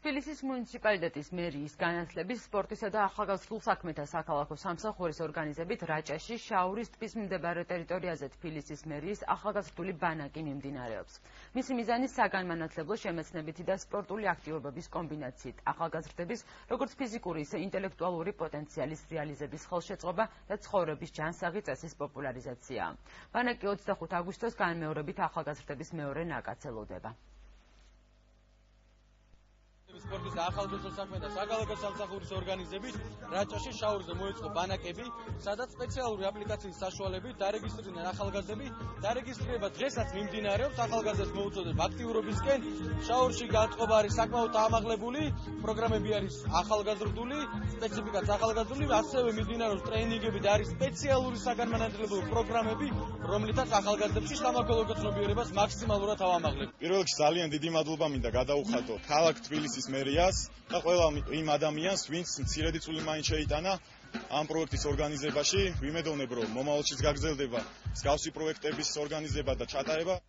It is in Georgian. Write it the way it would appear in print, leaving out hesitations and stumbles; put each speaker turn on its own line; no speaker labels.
თბილისის მუნიციპალიტეტის მერიის განათლების, სპორტისა და ახალგაზრდულ საქმეთა საქალაქო სამსახურის ორგანიზებით რაჭაში შაურის ტბის მდებარე ტერიტორიაზე თბილისის მერიის ახალგაზრდული ბანაკი მიმდინარეობს. მისი მიზანი საგანმანათლებლო, შემეცნებითი და სპორტული აქტივობების კომბინაციით ახალგაზრდების, როგორც ფიზიკური, ისე ინტელექტუალური პოტენციალის რეალიზების ხელშეწყობა და ცხოვრების ჯანსაღი წესის პოპულარიზაციაა. ბანაკი 25 აგვისტოს განმეორებით ახალგაზრდების მეორე ნაკაცელოდება.
სპორტის და ახალგაზრდულ საქმეთა საქალაქო სამსახურის ორგანიზებით რაჭაში შაურზე მოეწყო ბანაკები, სადაც სპეციალური აპლიკაციის საშუალებით დარეგისტრირდნენ ახალგაზრდები. დარეგისტრირება დღესაც მიმდინარეობს, ახალგაზრდებს მოუწოდებ აქტიურობისკენ. შაურში განწყობა არის საკმაოდ ამაღლებული, პროგრამები არის ახალგაზრდული, სპეციფიკაც ახალგაზრდული, ასევე მიმდინარეობს ტრეინინგები და არის სპეციალური საგანმანათლებლო პროგრამები, რომლითაც ახალგაზრდებში სამოქალაქო ცნობიერებას მაქსიმალურად ავამაღლებ.
პირველ რიგში ძალიან დიდი მადლობა მინდა გადაუხადო ქალაქ თბილისის მერიას და ყველა იმ ადამიანს, ვინც მცირედი წვლილი მაინც შეიტანა ამ პროექტის ორგანიზებაში. ვიმედოვნებ, რომ მომავალშიც გაგრძელდება მსგავსი პროექტების ორგანიზება და ჩატარება.